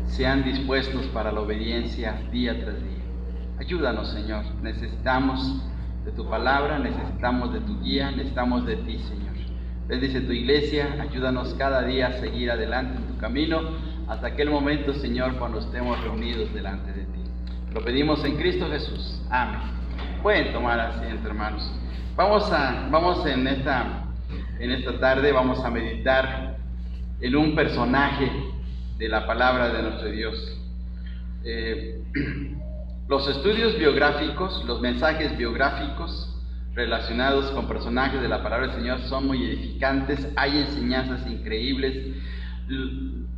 sean dispuestos para la obediencia día tras día. Ayúdanos, Señor. Necesitamos de tu palabra, necesitamos de tu guía, necesitamos de ti, Señor. Bendice tu iglesia, ayúdanos cada día a seguir adelante en tu camino hasta aquel momento, Señor, cuando estemos reunidos delante de ti. Lo pedimos en Cristo Jesús. Amén. Pueden tomar asiento, hermanos. Vamos en esta tarde, vamos a meditar en un personaje de la palabra de nuestro Dios. Los estudios biográficos, los mensajes biográficos relacionados con personajes de la palabra del Señor son muy edificantes, hay enseñanzas increíbles.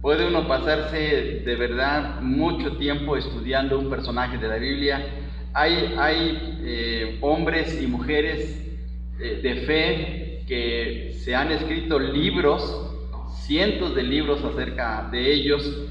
Puede uno pasarse de verdad mucho tiempo estudiando un personaje de la Biblia. Hay hombres y mujeres de fe que se han escrito libros, cientos de libros acerca de ellos.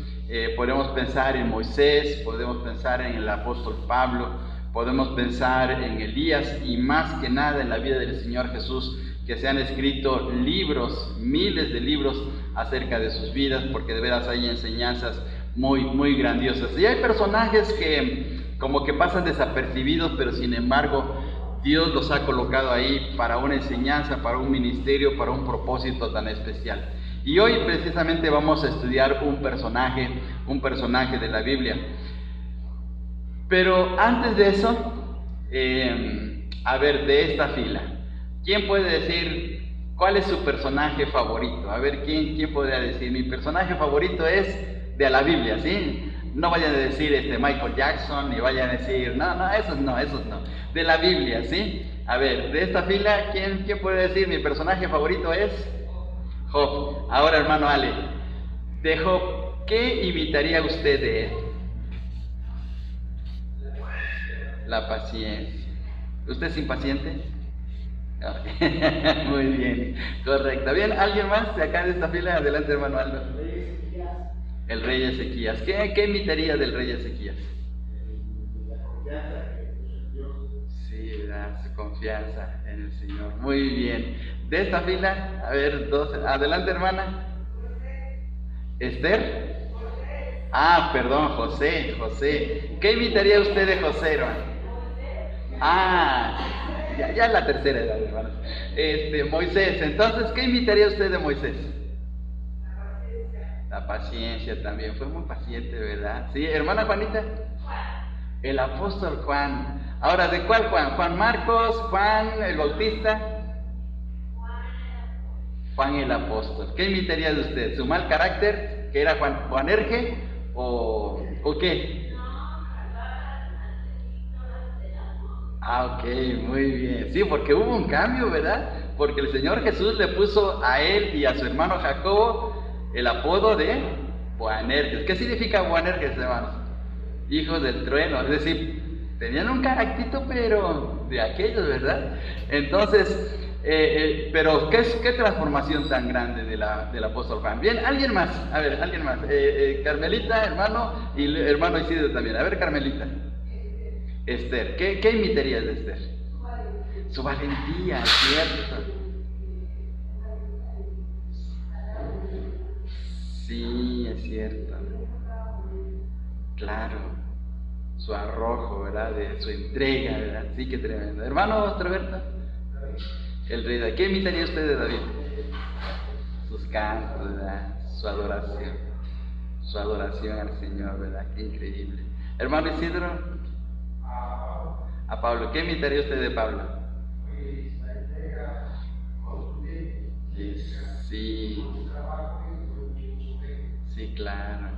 Podemos pensar en Moisés, podemos pensar en el apóstol Pablo, podemos pensar en Elías y más que nada en la vida del Señor Jesús, que se han escrito libros, miles de libros acerca de sus vidas, porque de veras hay enseñanzas muy, muy grandiosas. Y hay personajes que como que pasan desapercibidos, pero sin embargo Dios los ha colocado ahí para una enseñanza, para un ministerio, para un propósito tan especial. Y hoy precisamente vamos a estudiar un personaje de la Biblia. Pero antes de eso, de esta fila, ¿quién puede decir cuál es su personaje favorito? A ver, ¿quién podría decir? Mi personaje favorito es de la Biblia, ¿sí? No vayan a decir Michael Jackson, ni vayan a decir, esos no. De la Biblia, ¿sí? A ver, de esta fila, ¿quién puede decir mi personaje favorito es Job? Ahora, hermano Ale, de Job, ¿qué imitaría usted de él? La paciencia. ¿Usted es impaciente? Muy bien, correcto. Bien, ¿alguien más de acá de esta fila? Adelante, hermano Aldo. El rey Ezequías. ¿Qué imitaría del rey Ezequías? La confianza que puso en Dios. Sí, ¿verdad? Su confianza en el Señor. Muy bien. De esta fila, a ver, dos. Adelante, hermana. ¿Esther? Perdón, José. ¿Qué imitaría usted de José, hermano? Ya la tercera edad, hermano. Moisés. Entonces, ¿qué imitaría usted de Moisés? La paciencia también. Fue muy paciente, ¿verdad? Sí, hermana Juanita. El apóstol Juan. Ahora, ¿de cuál Juan? ¿Juan Marcos? ¿Juan el Bautista? Juan el apóstol. ¿Qué imitaría de usted? ¿Su mal carácter, que era Juan Erge? ¿O qué? Ok, muy bien. Sí, porque hubo un cambio, ¿verdad? Porque el Señor Jesús le puso a él y a su hermano Jacobo el apodo de Boanerges. ¿Qué significa Boanerges, hermanos? Hijos del trueno. Es decir, tenían un caractito, pero de aquellos, ¿verdad? Entonces, pero ¿qué transformación tan grande del apóstol Juan? Bien, alguien más. A ver, alguien más. Carmelita, hermano, y hermano Isidro también. A ver, Carmelita. Esther. ¿Qué imitarías de Esther? Su valentía, ¿cierto? Sí, es cierto. Claro. Su arrojo, ¿verdad? De su entrega, ¿verdad? Sí, qué tremendo. Hermano Roberto. El rey David. ¿Qué imitaría usted de David? Sus cantos, ¿verdad? Su adoración. Su adoración al Señor, ¿verdad? Qué increíble. Hermano Isidro. A Pablo. ¿Qué imitaría usted de Pablo? Sí, claro.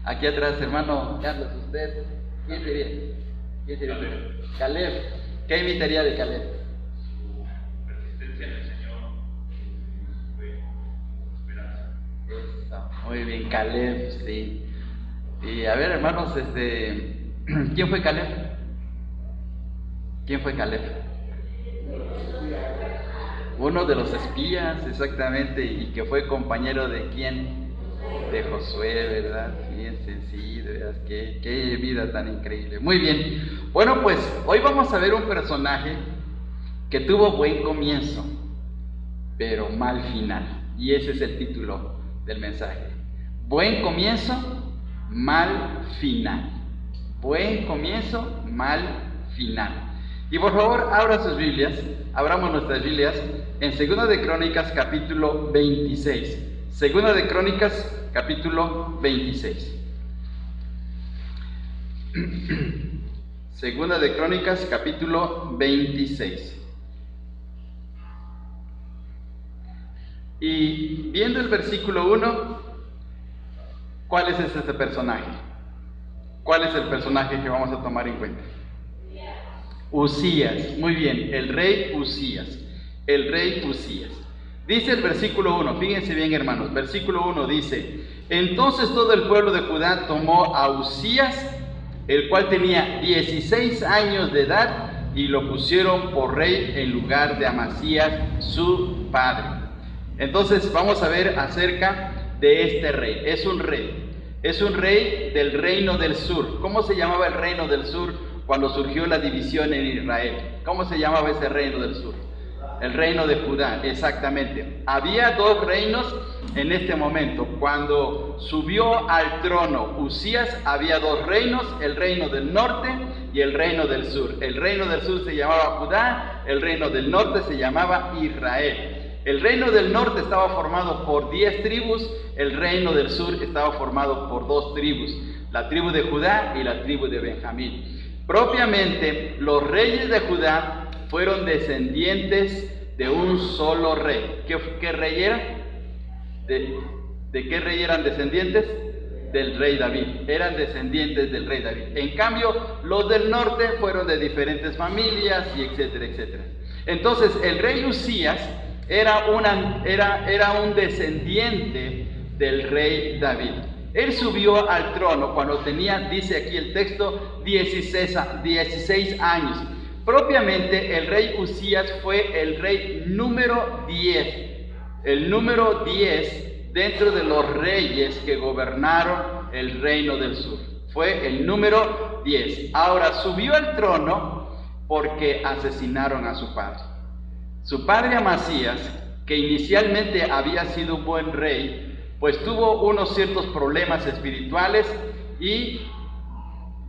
Aquí atrás, hermano Carlos, usted, ¿quién sería? Caleb. ¿Qué imitaría de Caleb? Su persistencia en el Señor, su esperanza. Eso, muy bien, Caleb, sí. Y a ver, hermanos, ¿quién fue Caleb? ¿Quién fue Caleb? Uno de los espías, exactamente, y que fue compañero de quién? De Josué, ¿verdad? Fíjense, sí, de verdad, qué vida tan increíble. Muy bien, bueno, pues hoy vamos a ver un personaje que tuvo buen comienzo, pero mal final, y ese es el título del mensaje. Buen comienzo, mal final. Buen comienzo, mal final. Y por favor, abra sus Biblias, abramos nuestras Biblias en 2 de Crónicas capítulo 26. 2 de Crónicas capítulo 26. 2 de Crónicas capítulo 26. Y viendo el versículo 1, ¿cuál es este personaje? ¿Cuál es el personaje que vamos a tomar en cuenta? Usías. Muy bien, el rey Usías. El rey Usías. Dice el versículo 1, fíjense bien hermanos, versículo 1 dice: entonces todo el pueblo de Judá tomó a Usías, el cual tenía 16 años de edad, y lo pusieron por rey en lugar de Amasías, su padre. Entonces vamos a ver acerca de este rey. Es un rey del reino del sur. ¿Cómo se llamaba el reino del sur cuando surgió la división en Israel? ¿Cómo se llamaba ese reino del sur? El reino de Judá, exactamente. Había dos reinos en este momento. Cuando subió al trono Usías, había dos reinos, el reino del norte y el reino del sur. El reino del sur se llamaba Judá, el reino del norte se llamaba Israel. El reino del norte estaba formado por 10 tribus, el reino del sur estaba formado por 2 tribus, la tribu de Judá y la tribu de Benjamín. Propiamente, los reyes de Judá fueron descendientes de un solo rey. ¿Qué rey era? ¿De qué rey eran descendientes? Del rey David. Eran descendientes del rey David. En cambio, los del norte fueron de diferentes familias y etcétera, etcétera. Entonces, el rey Usías era un descendiente del rey David. Él subió al trono cuando tenía, dice aquí el texto, 16 años. Propiamente el rey Usías fue el rey número 10. El número 10 dentro de los reyes que gobernaron el reino del sur. Fue el número 10. Ahora subió al trono porque asesinaron a su padre. Su padre Amasías, que inicialmente había sido un buen rey, pues tuvo unos ciertos problemas espirituales y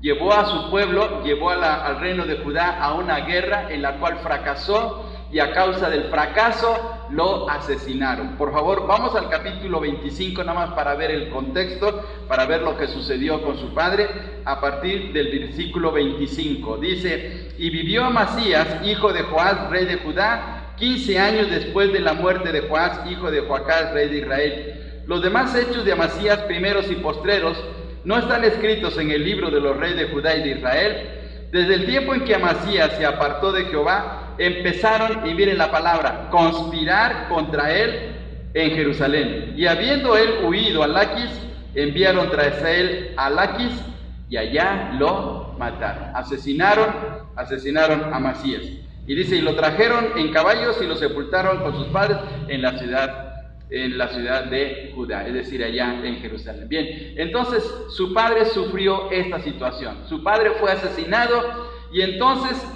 llevó a su pueblo, al reino de Judá a una guerra en la cual fracasó, y a causa del fracaso lo asesinaron. Por favor, vamos al capítulo 25 nada más para ver el contexto, para ver lo que sucedió con su padre, a partir del versículo 25. Dice: y vivió Amasías, hijo de Joás, rey de Judá, 15 años después de la muerte de Joás, hijo de Joacás, rey de Israel. Los demás hechos de Amasías, primeros y postreros, no están escritos en el libro de los reyes de Judá y de Israel. Desde el tiempo en que Amasías se apartó de Jehová, empezaron, y miren la palabra, conspirar contra él en Jerusalén. Y habiendo él huido a Laquis, enviaron tras él a Laquis, y allá lo mataron. Asesinaron a Amasías. Y dice: y lo trajeron en caballos y lo sepultaron con sus padres en la ciudad de Judá, es decir, allá en Jerusalén. Bien, entonces su padre sufrió esta situación. Su padre fue asesinado, y entonces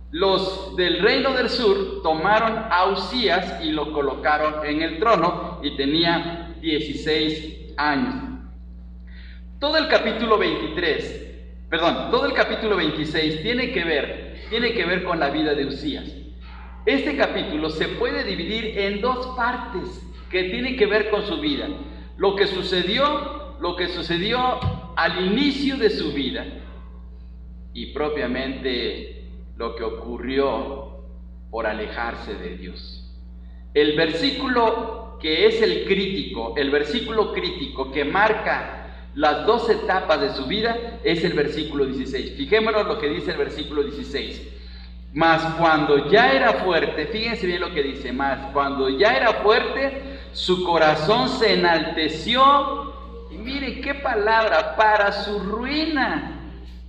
los del reino del sur tomaron a Usías y lo colocaron en el trono, y tenía 16 años. Todo el capítulo 26 tiene que ver con la vida de Usías. Este capítulo se puede dividir en dos partes que tienen que ver con su vida. Lo que sucedió al inicio de su vida, y propiamente lo que ocurrió por alejarse de Dios. El versículo que es el versículo crítico que marca las dos etapas de su vida es el versículo 16. Fijémonos lo que dice el versículo 16. Mas cuando ya era fuerte, fíjense bien lo que dice, mas cuando ya era fuerte, su corazón se enalteció, y mire qué palabra, para su ruina,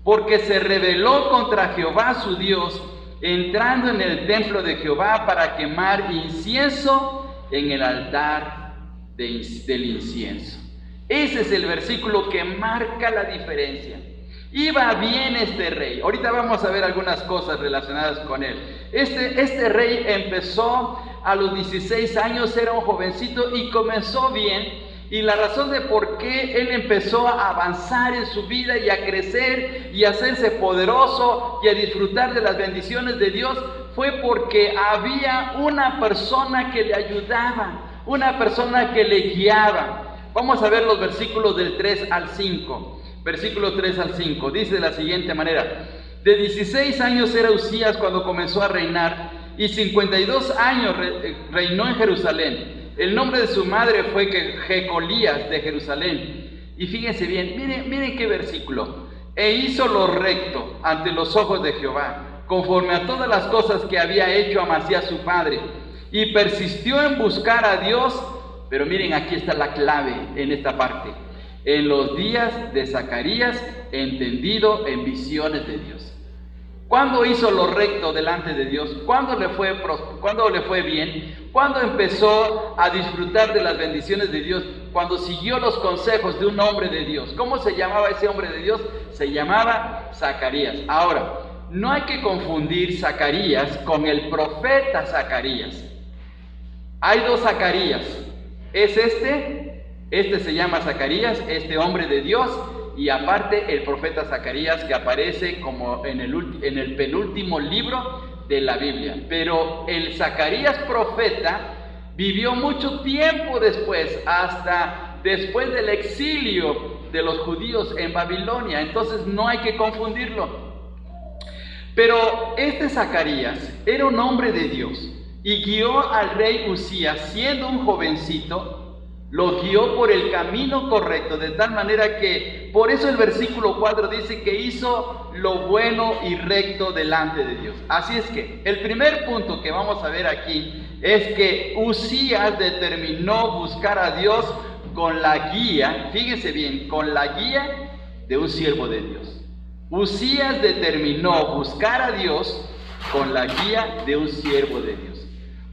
porque se rebeló contra Jehová su Dios, entrando en el templo de Jehová para quemar incienso en el altar del incienso. Ese es el versículo que marca la diferencia. Iba bien este rey. Ahorita vamos a ver algunas cosas relacionadas con él. Este rey empezó a los 16 años, era un jovencito y comenzó bien. y la razón de por qué él empezó a avanzar en su vida y a crecer y a hacerse poderoso y a disfrutar de las bendiciones de Dios fue porque había una persona que le ayudaba, una persona que le guiaba. Vamos a ver los versículos del 3 al 5. Versículo 3 al 5, dice de la siguiente manera: de 16 años era Uzías cuando comenzó a reinar, y 52 años reinó en Jerusalén. El nombre de su madre fue Jecolías de Jerusalén. Y fíjense bien, miren qué versículo. E hizo lo recto ante los ojos de Jehová, conforme a todas las cosas que había hecho Amasías su padre, y persistió en buscar a Dios. Pero miren, aquí está la clave en esta parte: en los días de Zacarías, entendido en visiones de Dios. ¿Cuándo hizo lo recto delante de Dios? ¿Cuándo le fue bien? ¿Cuándo empezó a disfrutar de las bendiciones de Dios? Cuando siguió los consejos de un hombre de Dios. ¿Cómo se llamaba ese hombre de Dios? Se llamaba Zacarías. Ahora, no hay que confundir Zacarías con el profeta Zacarías. Hay dos Zacarías. Es este se llama Zacarías, este hombre de Dios, y aparte el profeta Zacarías, que aparece como en el penúltimo libro de la Biblia. Pero el Zacarías profeta vivió mucho tiempo después, hasta después del exilio de los judíos en Babilonia. Entonces no hay que confundirlo. Pero este Zacarías era un hombre de Dios y guió al rey Uzías, siendo un jovencito. Lo guió por el camino correcto, de tal manera que, por eso el versículo 4 dice que hizo lo bueno y recto delante de Dios. Así es que el primer punto que vamos a ver aquí es que Uzías determinó buscar a Dios con la guía, fíjese bien, con la guía de un siervo de Dios. Uzías determinó buscar a Dios con la guía de un siervo de Dios.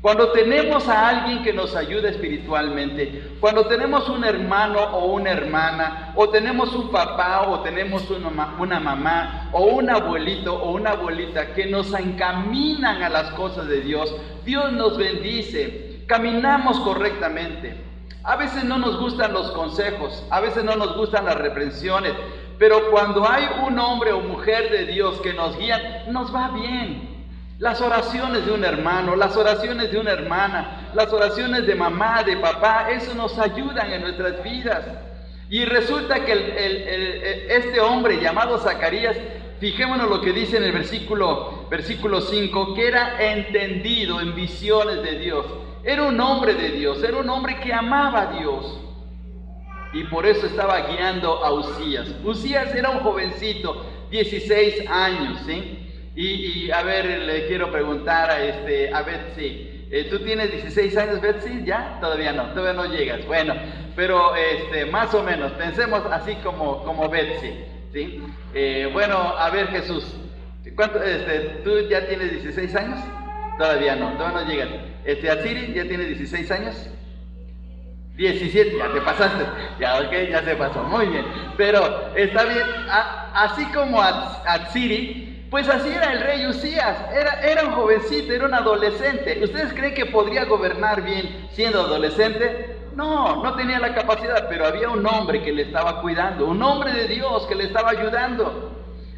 Cuando tenemos a alguien que nos ayuda espiritualmente, cuando tenemos un hermano o una hermana, o tenemos un papá o tenemos una mamá, o un abuelito o una abuelita que nos encaminan a las cosas de Dios, Dios nos bendice, caminamos correctamente. A veces no nos gustan los consejos, a veces no nos gustan las reprensiones, pero cuando hay un hombre o mujer de Dios que nos guía, nos va bien. Las oraciones de un hermano, las oraciones de una hermana, las oraciones de mamá, de papá, eso nos ayudan en nuestras vidas. Y resulta que este hombre llamado Zacarías, fijémonos lo que dice en el versículo 5, que era entendido en visiones de Dios. Era un hombre de Dios, era un hombre que amaba a Dios. Y por eso estaba guiando a Uzías. Uzías era un jovencito, 16 años, ¿sí? Y a ver, le quiero preguntar a Betsy, ¿tú tienes 16 años, Betsy? ¿Ya? Todavía no llegas. Bueno, pero más o menos, pensemos así como Betsy, ¿sí? Bueno, a ver, Jesús, ¿tú ya tienes 16 años? Todavía no llegas. ¿Atsiri ya tiene 16 años? 17, ya te pasaste, ya ok, ya se pasó, muy bien, pero está bien, así como Atsiri, pues así era el rey Uzías, era un jovencito, era un adolescente. ¿Ustedes creen que podría gobernar bien siendo adolescente? No tenía la capacidad, pero había un hombre que le estaba cuidando, un hombre de Dios que le estaba ayudando.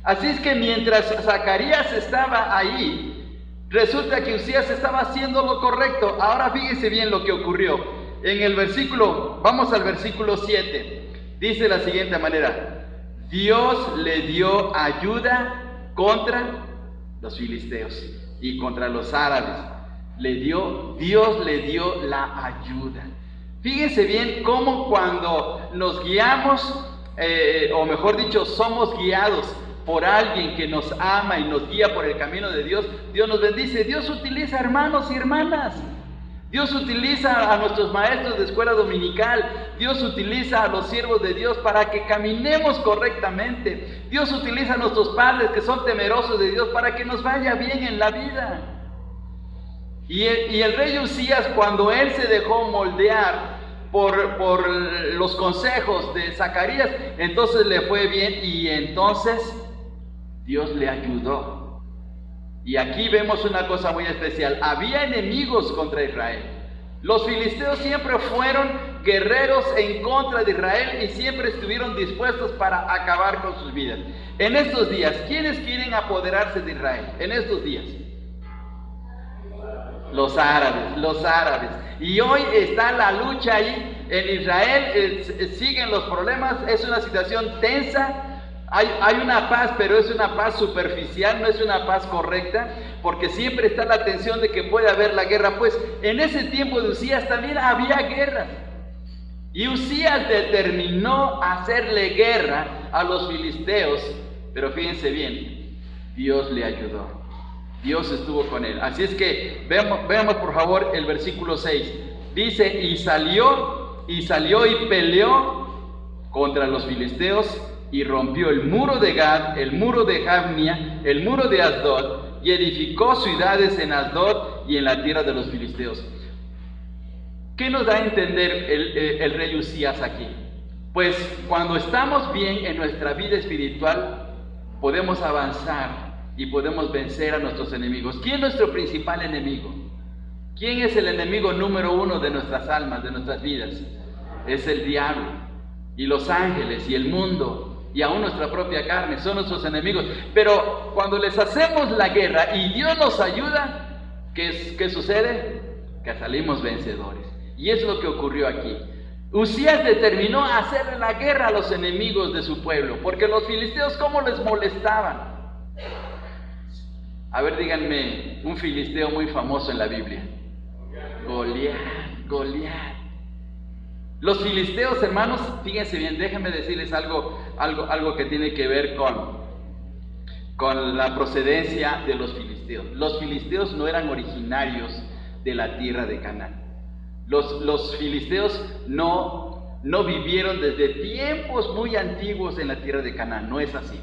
Así es que mientras Zacarías estaba ahí, resulta que Uzías estaba haciendo lo correcto. Ahora fíjense bien lo que ocurrió. Vamos al versículo 7, dice de la siguiente manera: Dios le dio ayuda contra los filisteos y contra los árabes. Dios le dio la ayuda. Fíjense bien cómo cuando nos guiamos, o mejor dicho, somos guiados por alguien que nos ama y nos guía por el camino de Dios, Dios nos bendice. Dios utiliza hermanos y hermanas. Dios utiliza a nuestros maestros de escuela dominical. Dios utiliza a los siervos de Dios para que caminemos correctamente. Dios utiliza a nuestros padres que son temerosos de Dios para que nos vaya bien en la vida. Y el rey Uzías, cuando él se dejó moldear por los consejos de Zacarías, entonces le fue bien y entonces Dios le ayudó. Y aquí vemos una cosa muy especial. Había enemigos contra Israel. Los filisteos siempre fueron guerreros en contra de Israel y siempre estuvieron dispuestos para acabar con sus vidas. En estos días, ¿quiénes quieren apoderarse de Israel? En estos días. Los árabes. Y hoy está la lucha ahí en Israel, siguen los problemas, es una situación tensa. Hay una paz, pero es una paz superficial, no es una paz correcta, porque siempre está la tensión de que puede haber la guerra. Pues en ese tiempo de Usías también había guerra. Y Usías determinó hacerle guerra a los filisteos, pero fíjense bien, Dios le ayudó. Dios estuvo con él. Así es que veamos por favor el versículo 6. Dice, y salió y peleó contra los filisteos y rompió el muro de Gad, el muro de Jabnia, el muro de Asdod, y edificó ciudades en Asdod y en la tierra de los filisteos. ¿Qué nos da a entender el rey Usías aquí? Pues cuando estamos bien en nuestra vida espiritual, podemos avanzar y podemos vencer a nuestros enemigos. ¿Quién es nuestro principal enemigo? ¿Quién es el enemigo número uno de nuestras almas, de nuestras vidas? Es el diablo, y los ángeles, y el mundo, y aún nuestra propia carne, son nuestros enemigos. Pero cuando les hacemos la guerra y Dios nos ayuda, ¿qué sucede? Que salimos vencedores. Y es lo que ocurrió aquí. Usías determinó hacerle la guerra a los enemigos de su pueblo, porque los filisteos, ¿cómo les molestaban? A ver, díganme un filisteo muy famoso en la Biblia. Goliat. Los filisteos, hermanos, fíjense bien, déjenme decirles algo que tiene que ver con la procedencia de los filisteos. Los filisteos no eran originarios de la tierra de Canaán. Los filisteos no vivieron desde tiempos muy antiguos en la tierra de Canaán, no es así.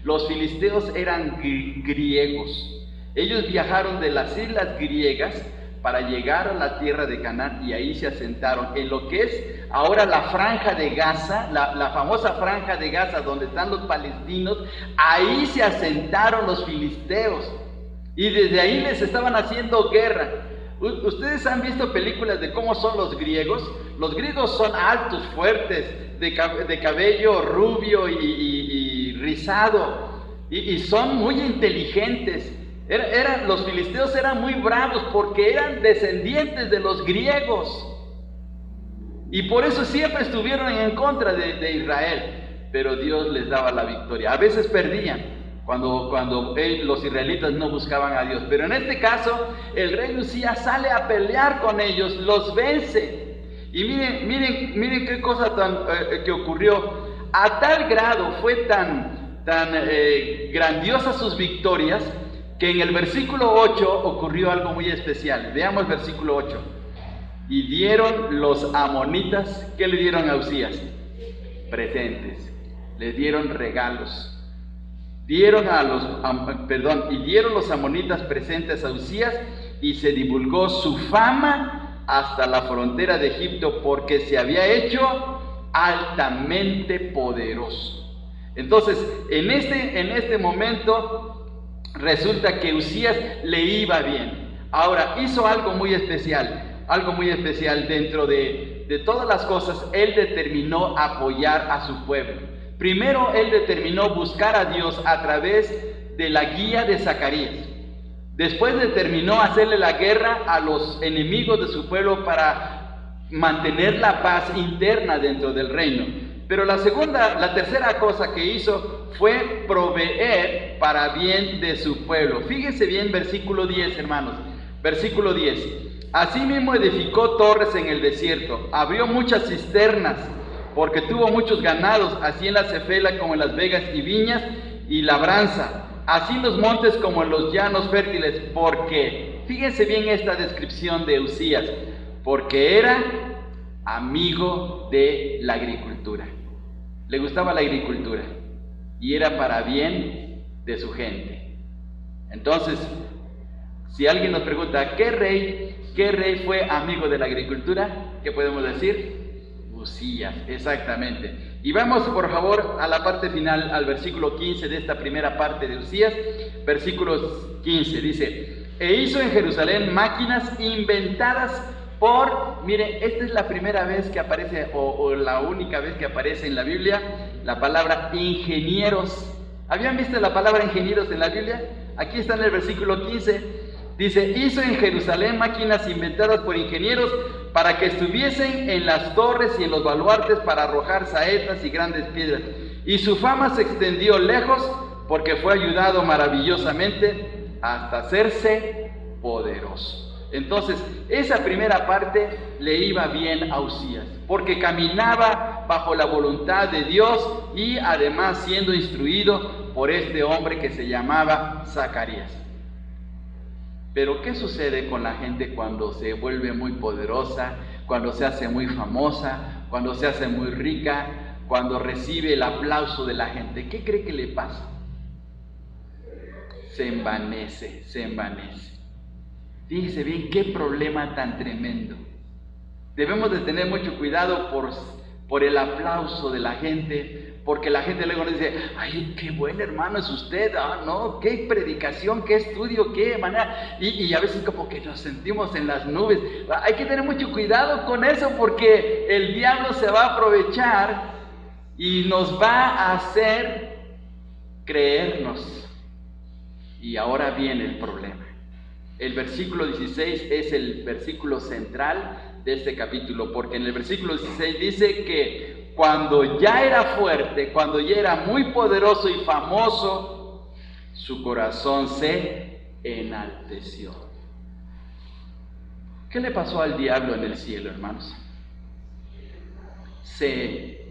Los filisteos eran griegos. Ellos viajaron de las islas griegas para llegar a la tierra de Canaán y ahí se asentaron en lo que es ahora la franja de Gaza, la famosa franja de Gaza donde están los palestinos. Ahí se asentaron los filisteos y desde ahí les estaban haciendo guerra. Ustedes han visto películas de cómo son los griegos. Los griegos son altos, fuertes, de cabello rubio y rizado, y son muy inteligentes. Los filisteos eran muy bravos porque eran descendientes de los griegos, y por eso siempre estuvieron en contra de Israel, pero Dios les daba la victoria. A veces perdían cuando los israelitas no buscaban a Dios, pero en este caso el rey Usías sale a pelear con ellos, los vence. Y miren qué cosa que ocurrió. A tal grado fue tan grandiosa sus victorias, que en el versículo 8 ocurrió algo muy especial. Veamos el versículo 8. Y dieron los amonitas, ¿qué le dieron a Usías? Presentes, les dieron regalos. Dieron los amonitas presentes a Usías, y se divulgó su fama hasta la frontera de Egipto, porque se había hecho altamente poderoso. Entonces, en este momento resulta que Usías le iba bien. Ahora, hizo algo muy especial dentro de todas las cosas. Él determinó apoyar a su pueblo. Primero, él determinó buscar a Dios a través de la guía de Zacarías. Después determinó hacerle la guerra a los enemigos de su pueblo para mantener la paz interna dentro del reino. Pero la tercera cosa que hizo fue proveer para bien de su pueblo. Fíjense bien, versículo 10, hermanos. Versículo 10. Asimismo edificó torres en el desierto, abrió muchas cisternas, porque tuvo muchos ganados, así en la Cefela como en las vegas y viñas y labranza, así en los montes como en los llanos fértiles. Porque, fíjense bien esta descripción de Usías, porque era amigo de la agricultura. Le gustaba la agricultura y era para bien de su gente. Entonces, si alguien nos pregunta, ¿qué rey fue amigo de la agricultura? ¿Qué podemos decir? Usías, exactamente. Y vamos por favor a la parte final, al versículo 15 de esta primera parte de Usías. Versículo 15 dice: e hizo en Jerusalén máquinas inventadas Mire, esta es la primera vez que aparece, o la única vez que aparece en la Biblia, la palabra ingenieros. ¿Habían visto la palabra ingenieros en la Biblia? Aquí está en el versículo 15. Dice, hizo en Jerusalén máquinas inventadas por ingenieros para que estuviesen en las torres y en los baluartes para arrojar saetas y grandes piedras. Y su fama se extendió lejos porque fue ayudado maravillosamente hasta hacerse poderoso. Entonces, esa primera parte le iba bien a Uzías, porque caminaba bajo la voluntad de Dios y además siendo instruido por este hombre que se llamaba Zacarías. Pero ¿qué sucede con la gente cuando se vuelve muy poderosa, cuando se hace muy famosa, cuando se hace muy rica, cuando recibe el aplauso de la gente? ¿Qué cree que le pasa? Se envanece, se envanece. Fíjese bien qué problema tan tremendo. Debemos de tener mucho cuidado por el aplauso de la gente, porque la gente luego nos dice, ay, qué buen hermano es usted, no, qué predicación, qué estudio, qué manera, y a veces como que nos sentimos en las nubes. Hay que tener mucho cuidado con eso, porque el diablo se va a aprovechar y nos va a hacer creernos. Y ahora viene el problema. El versículo 16 es el versículo central de este capítulo, porque en el versículo 16 dice que cuando ya era fuerte, cuando ya era muy poderoso y famoso, su corazón se enalteció. ¿Qué le pasó al diablo en el cielo, hermanos? Se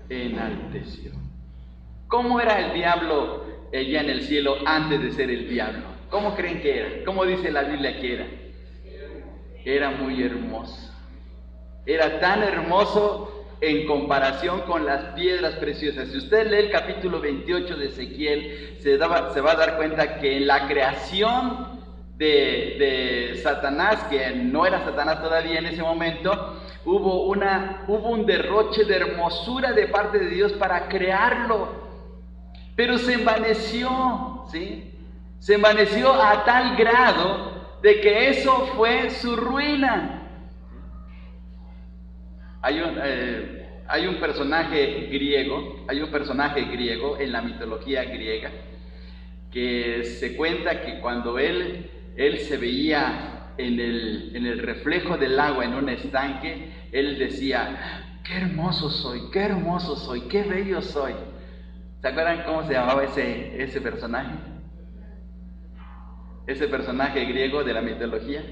enalteció. ¿Cómo era el diablo allá en el cielo antes de ser el diablo? ¿Cómo creen que era? ¿Cómo dice la Biblia que era? Era muy hermoso. Era tan hermoso en comparación con las piedras preciosas. Si usted lee el capítulo 28 de Ezequiel, se va a dar cuenta que en la creación de Satanás, que no era Satanás todavía en ese momento, hubo un derroche de hermosura de parte de Dios para crearlo. Pero se envaneció, ¿sí? Se envaneció a tal grado de que eso fue su ruina. Hay un personaje griego en la mitología griega que se cuenta que cuando él se veía en el reflejo del agua en un estanque, él decía, qué hermoso soy, qué bello soy. ¿Se acuerdan cómo se llamaba ese personaje? Ese personaje griego de la mitología.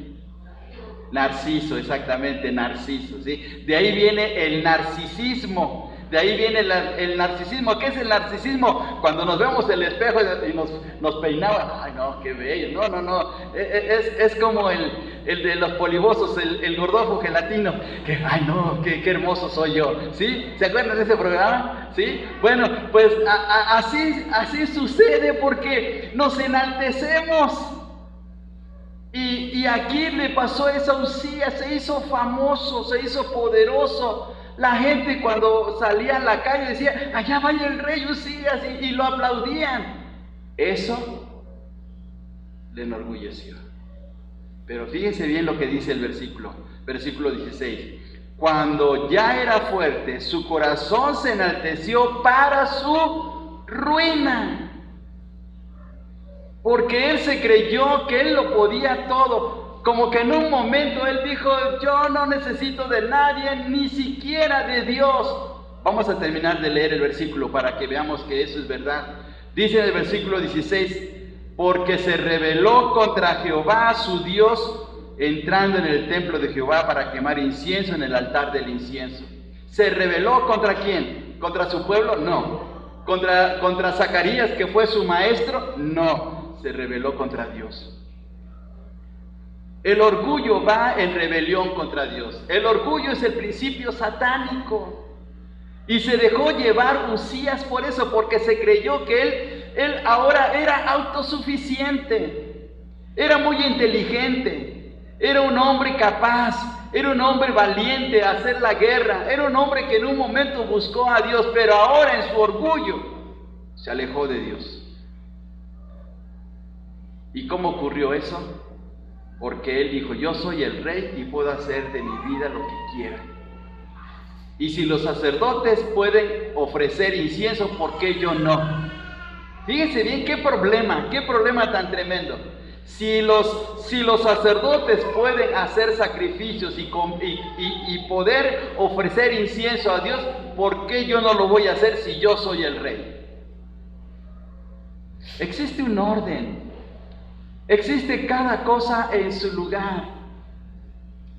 Narciso, exactamente, Narciso, ¿sí? De ahí viene el narcisismo, de ahí viene el narcisismo. ¿Qué es el narcisismo? Cuando nos vemos en el espejo y nos peinamos, ay no, qué bello, no, es como el de los polibosos, el gordofo gelatino, que ay no, qué hermoso soy yo, ¿sí? ¿Se acuerdan de ese programa? ¿Sí? Bueno, pues así sucede porque nos enaltecemos. Y aquí le pasó eso a Uzías, se hizo famoso, se hizo poderoso. La gente cuando salía a la calle decía, allá vaya el rey Uzías, y lo aplaudían. Eso le enorgulleció. Pero fíjense bien lo que dice el versículo 16. Cuando ya era fuerte, su corazón se enalteció para su ruina. Porque él se creyó que él lo podía todo. Como que en un momento él dijo, yo no necesito de nadie, ni siquiera de Dios. Vamos a terminar de leer el versículo para que veamos que eso es verdad. Dice en el versículo 16, porque se rebeló contra Jehová su Dios, entrando en el templo de Jehová para quemar incienso en el altar del incienso. ¿Se rebeló contra quién? ¿Contra su pueblo? No. ¿Contra Zacarías, que fue su maestro? No. Se rebeló contra Dios. El orgullo va en rebelión contra Dios. El orgullo es el principio satánico. Y se dejó llevar Uzías por eso, porque se creyó que él ahora era autosuficiente, era muy inteligente, era un hombre capaz, era un hombre valiente a hacer la guerra, era un hombre que en un momento buscó a Dios, pero ahora en su orgullo se alejó de Dios. ¿Y cómo ocurrió eso? porque Él dijo, yo soy el rey y puedo hacer de mi vida lo que quiera. Y si los sacerdotes pueden ofrecer incienso, ¿por qué yo no? Fíjense bien qué problema tan tremendo. Si los sacerdotes pueden hacer sacrificios y poder ofrecer incienso a Dios, ¿por qué yo no lo voy a hacer si yo soy el rey? Existe un orden, existe cada cosa en su lugar.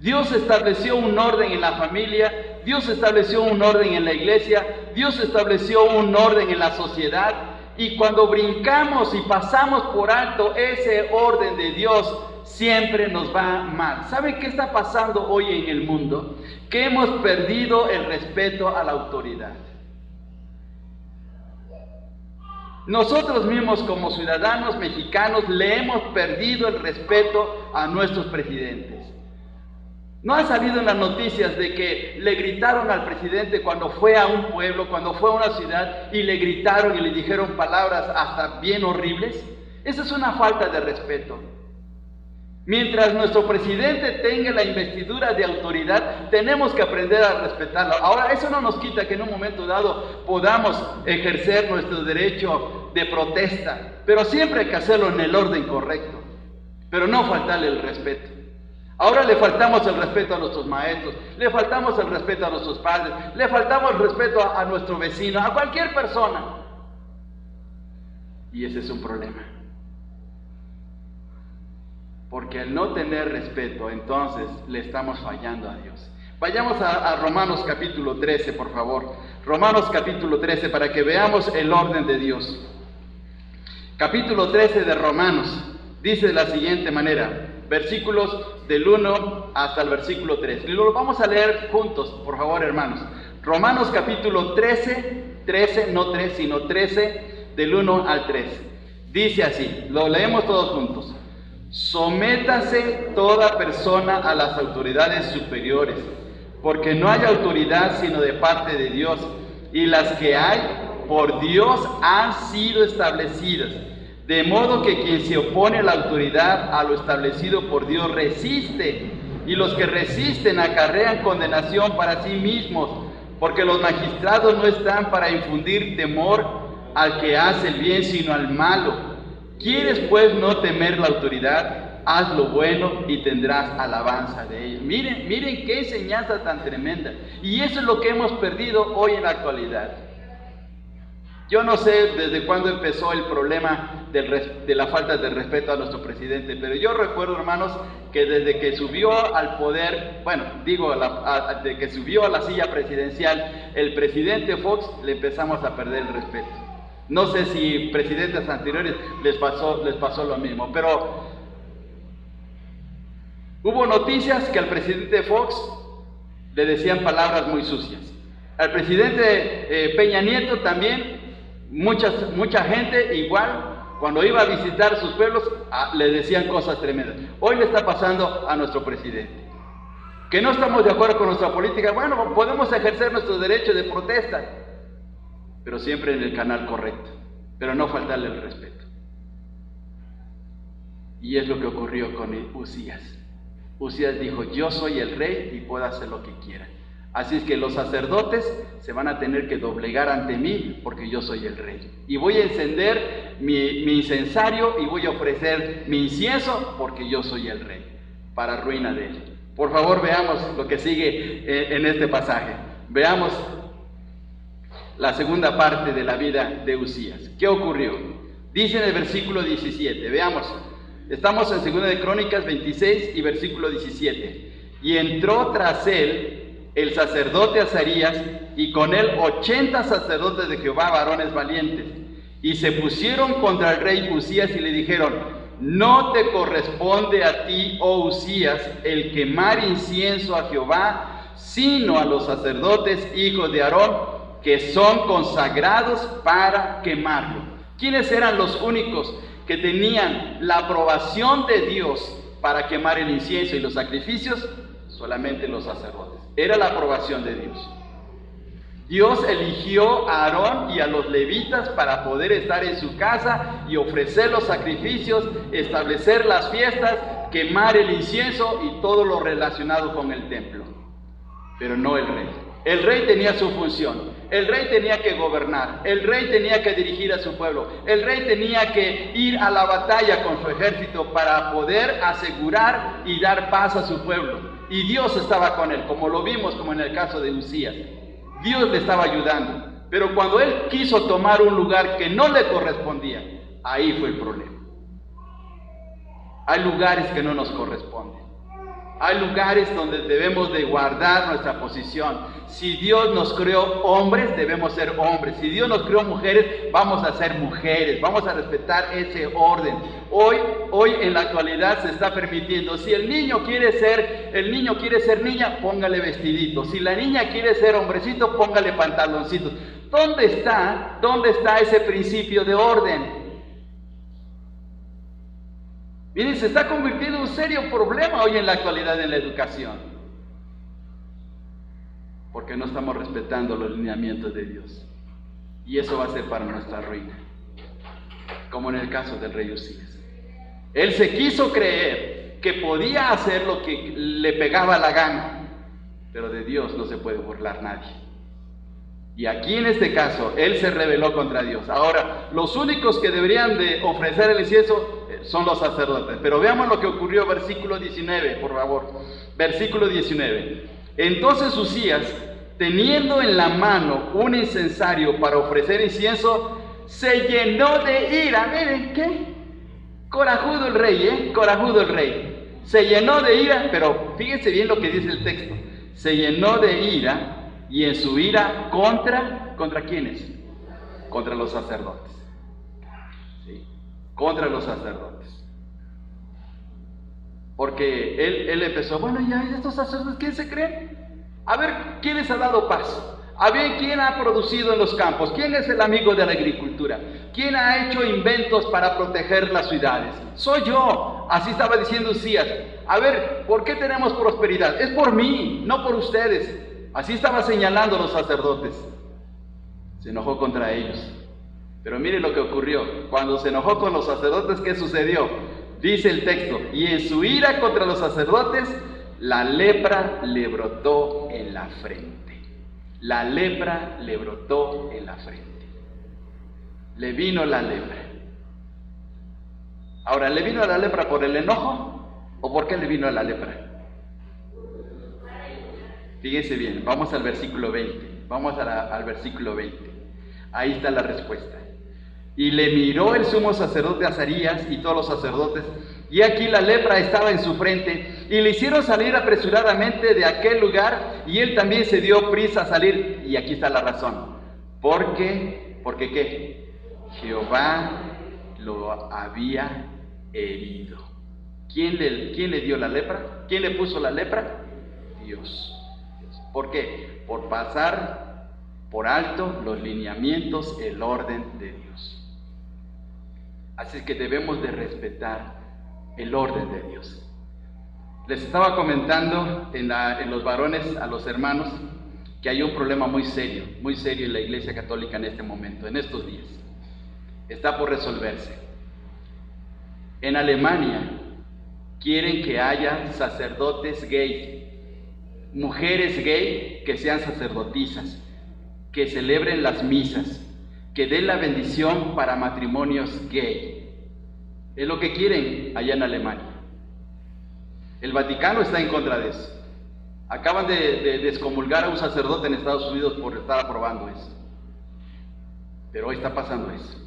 Dios estableció un orden en la familia, Dios estableció un orden en la iglesia, Dios estableció un orden en la sociedad. Y cuando brincamos y pasamos por alto ese orden de Dios, siempre nos va mal. ¿Saben qué está pasando hoy en el mundo? Que hemos perdido el respeto a la autoridad. Nosotros mismos como ciudadanos mexicanos le hemos perdido el respeto a nuestros presidentes. ¿No ha salido en las noticias de que le gritaron al presidente cuando fue a un pueblo, cuando fue a una ciudad, y le gritaron y le dijeron palabras hasta bien horribles? Esa es una falta de respeto. Mientras nuestro presidente tenga la investidura de autoridad, tenemos que aprender a respetarlo. Ahora, eso no nos quita que en un momento dado podamos ejercer nuestro derecho de protesta, pero siempre hay que hacerlo en el orden correcto, pero no faltarle el respeto. Ahora le faltamos el respeto a nuestros maestros, le faltamos el respeto a nuestros padres, le faltamos el respeto a nuestro vecino, a cualquier persona. Y ese es un problema. Porque al no tener respeto, entonces le estamos fallando a Dios. Vayamos a Romanos capítulo 13, por favor. Romanos capítulo 13, para que veamos el orden de Dios. Capítulo 13 de Romanos, dice de la siguiente manera, versículos del 1 hasta el versículo 3. Y lo vamos a leer juntos, por favor, hermanos. Romanos capítulo 13, no 3, sino 13, del 1 al 3. Dice así, lo leemos todos juntos. Sométase toda persona a las autoridades superiores, porque no hay autoridad sino de parte de Dios, y las que hay por Dios han sido establecidas. De modo que quien se opone a la autoridad, a lo establecido por Dios, resiste, y los que resisten acarrean condenación para sí mismos, porque los magistrados no están para infundir temor al que hace el bien, sino al malo. ¿Quieres pues no temer la autoridad? Haz lo bueno y tendrás alabanza de ellos. Miren qué enseñanza tan tremenda. Y eso es lo que hemos perdido hoy en la actualidad. Yo no sé desde cuándo empezó el problema de la falta de respeto a nuestro presidente, pero yo recuerdo, hermanos, que desde que subió al poder, de que subió a la silla presidencial, el presidente Fox, le empezamos a perder el respeto. No sé si presidentes anteriores les pasó lo mismo, pero hubo noticias que al presidente Fox le decían palabras muy sucias. Al presidente Peña Nieto también. Mucha gente igual, cuando iba a visitar sus pueblos, le decían cosas tremendas. Hoy le está pasando a nuestro presidente. Que no estamos de acuerdo con nuestra política, bueno, podemos ejercer nuestro derecho de protesta, pero siempre en el canal correcto, pero no faltarle el respeto. Y es lo que ocurrió con Usías. Usías dijo, yo soy el rey y puedo hacer lo que quiera. Así es que los sacerdotes se van a tener que doblegar ante mí porque yo soy el rey. Y voy a encender mi incensario y voy a ofrecer mi incienso porque yo soy el rey, para ruina de él. Por favor, veamos lo que sigue en este pasaje. Veamos la segunda parte de la vida de Usías. ¿Qué ocurrió? Dice en el versículo 17, veamos. Estamos en 2 de Crónicas 26 y versículo 17. Y entró tras él el sacerdote Azarías, y con él 80 sacerdotes de Jehová, varones valientes, y se pusieron contra el rey Usías y le dijeron, no te corresponde a ti, oh Usías, el quemar incienso a Jehová, sino a los sacerdotes hijos de Aarón, que son consagrados para quemarlo. ¿Quiénes eran los únicos que tenían la aprobación de Dios para quemar el incienso y los sacrificios? Solamente los sacerdotes. Era la aprobación de Dios. Dios eligió a Aarón y a los levitas para poder estar en su casa y ofrecer los sacrificios, establecer las fiestas, quemar el incienso y todo lo relacionado con el templo, pero no el rey. El rey tenía su función, el rey tenía que gobernar, el rey tenía que dirigir a su pueblo, el rey tenía que ir a la batalla con su ejército para poder asegurar y dar paz a su pueblo. Y Dios estaba con él, como lo vimos como en el caso de Usías. Dios le estaba ayudando, pero cuando él quiso tomar un lugar que no le correspondía, ahí fue el problema. Hay lugares que no nos corresponden. Hay lugares donde debemos de guardar nuestra posición. Si Dios nos creó hombres, debemos ser hombres. Si Dios nos creó mujeres, vamos a ser mujeres. Vamos a respetar ese orden. Hoy en la actualidad se está permitiendo. Si el niño quiere ser niña, póngale vestidito. Si la niña quiere ser hombrecito, póngale pantaloncitos. ¿Dónde está ese principio de orden? Miren, se está convirtiendo en un serio problema hoy en la actualidad en la educación, porque no estamos respetando los lineamientos de Dios, y eso va a ser para nuestra ruina, como en el caso del rey Usías. Él se quiso creer que podía hacer lo que le pegaba la gana, pero de Dios no se puede burlar nadie. Y aquí en este caso, él se rebeló contra Dios. Ahora, los únicos que deberían de ofrecer el incienso son los sacerdotes. Pero veamos lo que ocurrió, versículo 19, por favor. Versículo 19. Entonces Usías, teniendo en la mano un incensario para ofrecer incienso, se llenó de ira. Miren, ¿qué? Corajudo el rey, corajudo el rey. Se llenó de ira, pero fíjense bien lo que dice el texto. Se llenó de ira. Y en su ira ¿contra quiénes? Contra los sacerdotes. ¿Sí? Contra los sacerdotes. Porque él empezó, bueno, ya estos sacerdotes, ¿quién se creen? A ver, ¿quién les ha dado paz? A ver, ¿quién ha producido en los campos? ¿Quién es el amigo de la agricultura? ¿Quién ha hecho inventos para proteger las ciudades? Soy yo. Así estaba diciendo Usías. A ver, ¿por qué tenemos prosperidad? Es por mí, no por ustedes. Así estaba señalando los sacerdotes. Se enojó contra ellos. Pero mire lo que ocurrió. Cuando se enojó con los sacerdotes, ¿qué sucedió? Dice el texto, y en su ira contra los sacerdotes, la lepra le brotó en la frente. La lepra le brotó en la frente. Le vino la lepra. Ahora, ¿le vino la lepra por el enojo? ¿O por qué le vino la lepra? Fíjense bien, vamos al versículo 20. Vamos al versículo 20. Ahí está la respuesta. Y le miró el sumo sacerdote Azarías y todos los sacerdotes, y aquí la lepra estaba en su frente, y le hicieron salir apresuradamente de aquel lugar, y él también se dio prisa a salir. Y aquí está la razón. Porque ¿qué? Jehová lo había herido. ¿Quién le dio la lepra? ¿Quién le puso la lepra? Dios. ¿Por qué? Por pasar por alto los lineamientos, el orden de Dios. Así que debemos de respetar el orden de Dios. Les estaba comentando en los varones, a los hermanos, que hay un problema muy serio en la Iglesia Católica en este momento, en estos días. Está por resolverse. En Alemania quieren que haya sacerdotes gay, mujeres gay que sean sacerdotisas, que celebren las misas, que den la bendición para matrimonios gay. Es lo que quieren allá en Alemania. El Vaticano está en contra de eso. Acaban de descomulgar a un sacerdote en Estados Unidos por estar aprobando eso. Pero hoy está pasando eso.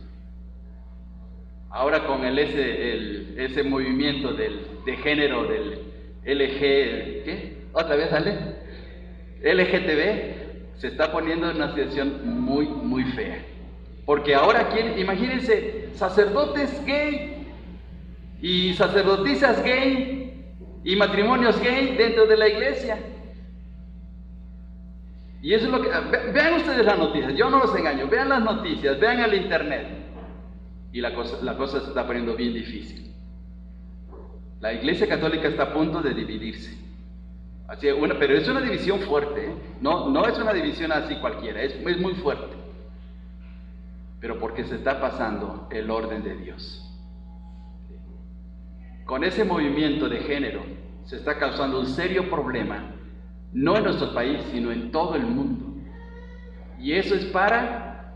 Ahora con ese movimiento de género del ¿qué? ¿Otra vez sale? LGTB se está poniendo en una situación muy, muy fea. Porque ahora, imagínense, sacerdotes gay y sacerdotisas gay y matrimonios gay dentro de la iglesia. Y eso es lo que... Vean ustedes las noticias, yo no los engaño, vean las noticias, vean el internet. Y la cosa se está poniendo bien difícil. La Iglesia Católica está a punto de dividirse. Pero es una división fuerte, ¿eh? No es una división así cualquiera, es muy fuerte. Pero porque se está pasando el orden de Dios. con ese movimiento de género se está causando un serio problema, no en nuestro país, sino en todo el mundo. Y eso es para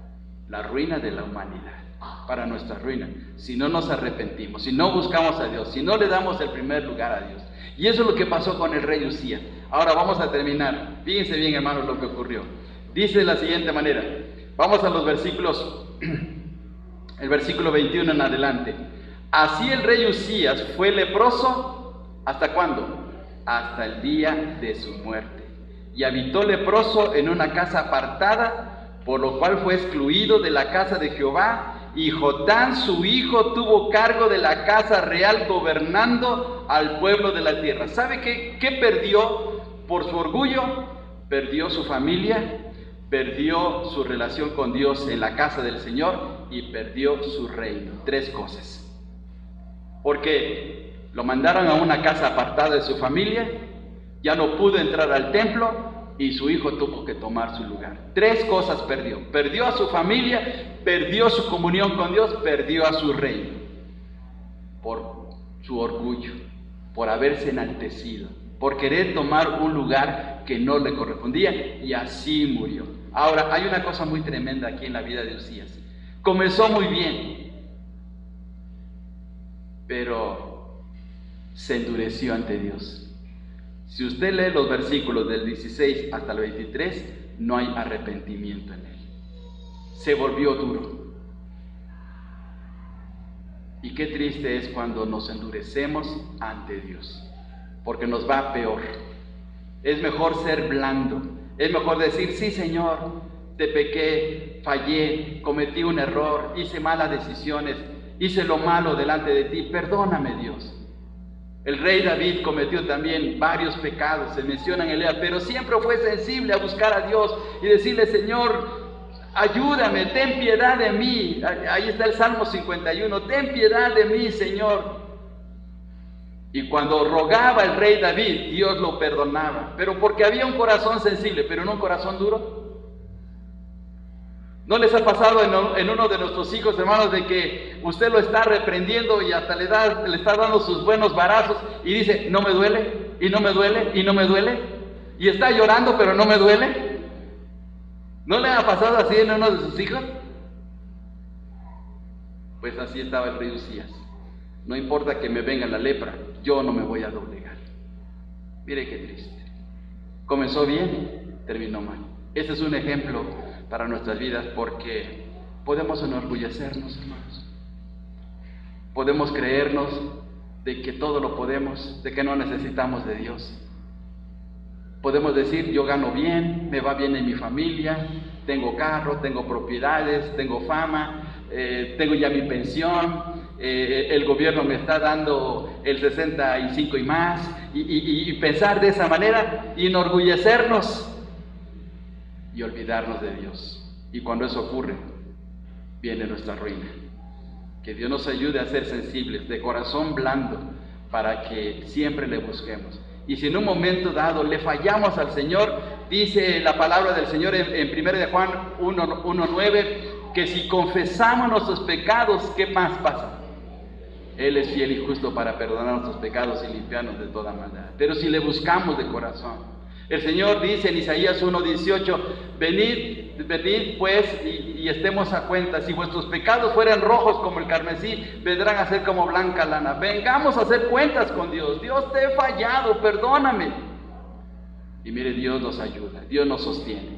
la ruina de la humanidad, para nuestra ruina, si no nos arrepentimos, si no buscamos a Dios, si no le damos el primer lugar a Dios. Y eso es lo que pasó con el rey Usías. Ahora vamos a terminar. Fíjense bien, hermanos, lo que ocurrió. Dice de la siguiente manera. Vamos a los versículos, el versículo 21 en adelante. Así el rey Usías fue leproso, ¿hasta cuándo? Hasta el día de su muerte. Y habitó leproso en una casa apartada, por lo cual fue excluido de la casa de Jehová, y Jotán su hijo tuvo cargo de la casa real, gobernando al pueblo de la tierra. ¿Sabe qué perdió por su orgullo? Perdió su familia, perdió su relación con Dios en la casa del Señor y perdió su reino. 3 cosas. Porque lo mandaron a una casa apartada de su familia, ya no pudo entrar al templo y su hijo tuvo que tomar su lugar. 3 cosas perdió. Perdió a su familia, perdió su comunión con Dios, perdió a su reino. Por su orgullo, por haberse enaltecido, por querer tomar un lugar que no le correspondía, y así murió. Ahora, hay una cosa muy tremenda aquí en la vida de Usías. Comenzó muy bien, pero se endureció ante Dios. Si usted lee los versículos del 16 hasta el 23, no hay arrepentimiento en él. Se volvió duro. Y qué triste es cuando nos endurecemos ante Dios, porque nos va peor. Es mejor ser blando, es mejor decir, sí Señor, te pequé, fallé, cometí un error, hice malas decisiones, hice lo malo delante de ti, perdóname Dios. El rey David cometió también varios pecados, se mencionan en Elea, pero siempre fue sensible a buscar a Dios y decirle, Señor, ayúdame, ten piedad de mí. Ahí está el Salmo 51, ten piedad de mí, Señor. Y cuando rogaba el rey David, Dios lo perdonaba, pero porque había un corazón sensible, pero no un corazón duro. ¿No les ha pasado en uno de nuestros hijos, hermanos, de que usted lo está reprendiendo y hasta le está dando sus buenos varazos y dice, no me duele, y no me duele, y no me duele? Y está llorando, pero no me duele. ¿No le ha pasado así en uno de sus hijos? Pues así estaba el rey Usías. No importa que me venga la lepra, yo no me voy a doblegar. Mire qué triste. Comenzó bien, terminó mal. Ese es un ejemplo para nuestras vidas, porque podemos enorgullecernos, hermanos. Podemos creernos de que todo lo podemos, de que no necesitamos de Dios. Podemos decir, yo gano bien, me va bien en mi familia, tengo carro, tengo propiedades, tengo fama, tengo ya mi pensión, el gobierno me está dando el 65 y más, y pensar de esa manera, y enorgullecernos, y olvidarnos de Dios. Y cuando eso ocurre, viene nuestra ruina. Que Dios nos ayude a ser sensibles, de corazón blando, para que siempre le busquemos. Y si en un momento dado le fallamos al Señor, dice la palabra del Señor en 1 de Juan 1:9, que si confesamos nuestros pecados, ¿qué más pasa? Él es fiel y justo para perdonar nuestros pecados y limpiarnos de toda maldad. Pero si le buscamos de corazón, el Señor dice en Isaías 1:18, venid pues y estemos a cuenta. Si vuestros pecados fueran rojos como el carmesí, vendrán a ser como blanca lana. Vengamos a hacer cuentas con Dios. Dios, te he fallado, perdóname. Y mire, Dios nos ayuda, Dios nos sostiene.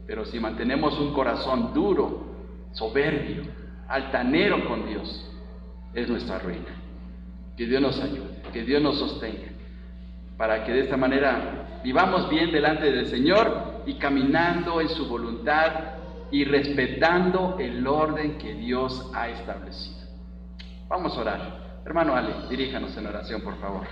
Pero si mantenemos un corazón duro, soberbio, altanero con Dios, es nuestra ruina. Que Dios nos ayude, que Dios nos sostenga, para que de esta manera vivamos bien delante del Señor y caminando en su voluntad y respetando el orden que Dios ha establecido. Vamos a orar. Hermano Ale, diríjanos en oración, por favor.